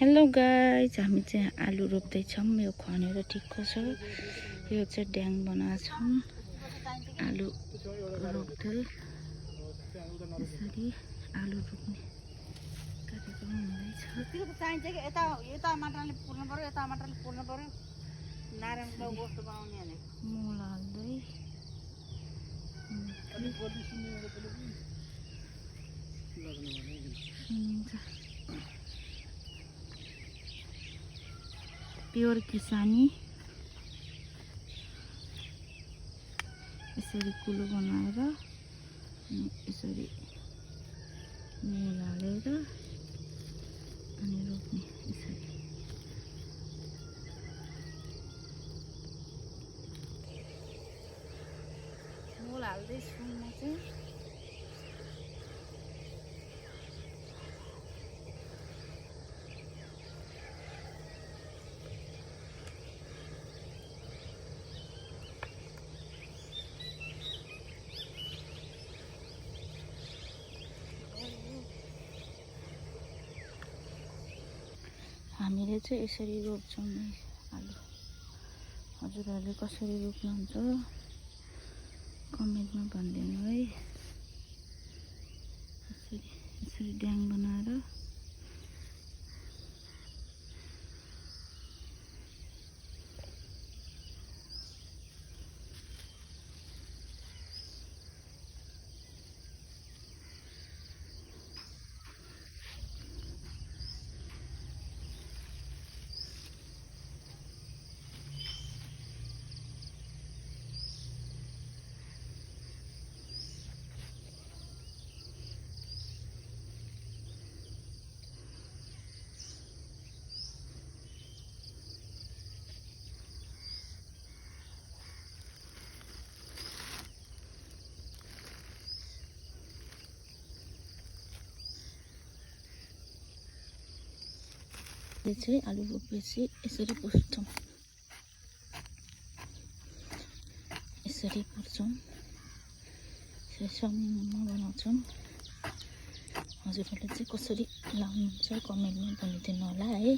Hello guys, हामी चाहिँ आलु रोप्दैछौँ। यो खनेर ठिक्क छ। यो चाहिँ ड्याङ बनाएको छौँ। आलु रोप्दै यसरी आलु रोप्ने कार्यक्रम हुँदैछ। चाहिन्छ कि यता माटरले पुर्नु पर्यो, यता माटरले पुर्नु पर्यो। नारायणको वस्तु बनाउने भने मल हाल्दै प्योर किसानी यसरी कुलो बनाएर यसरी मल हालेर अनि रोप्ने यसरी। मल हाल्दैछु म चाहिँ। हामीले चाहिँ यसरी रोप्छौँ है आलु। हजुरहरूले कसरी रोप्नुहुन्छ कमेन्टमा भनिदिनु है। यसरी ड्याङ बनाएर चाहिँ आलु रोपेपछि यसरी पुर्छौँ। यसरी पुर्छौँ, यसरी समूहमा बनाउँछौँ। हजुरहरूले चाहिँ कसरी लाउनुहुन्छ कमेन्टमा भनिदिनु होला है।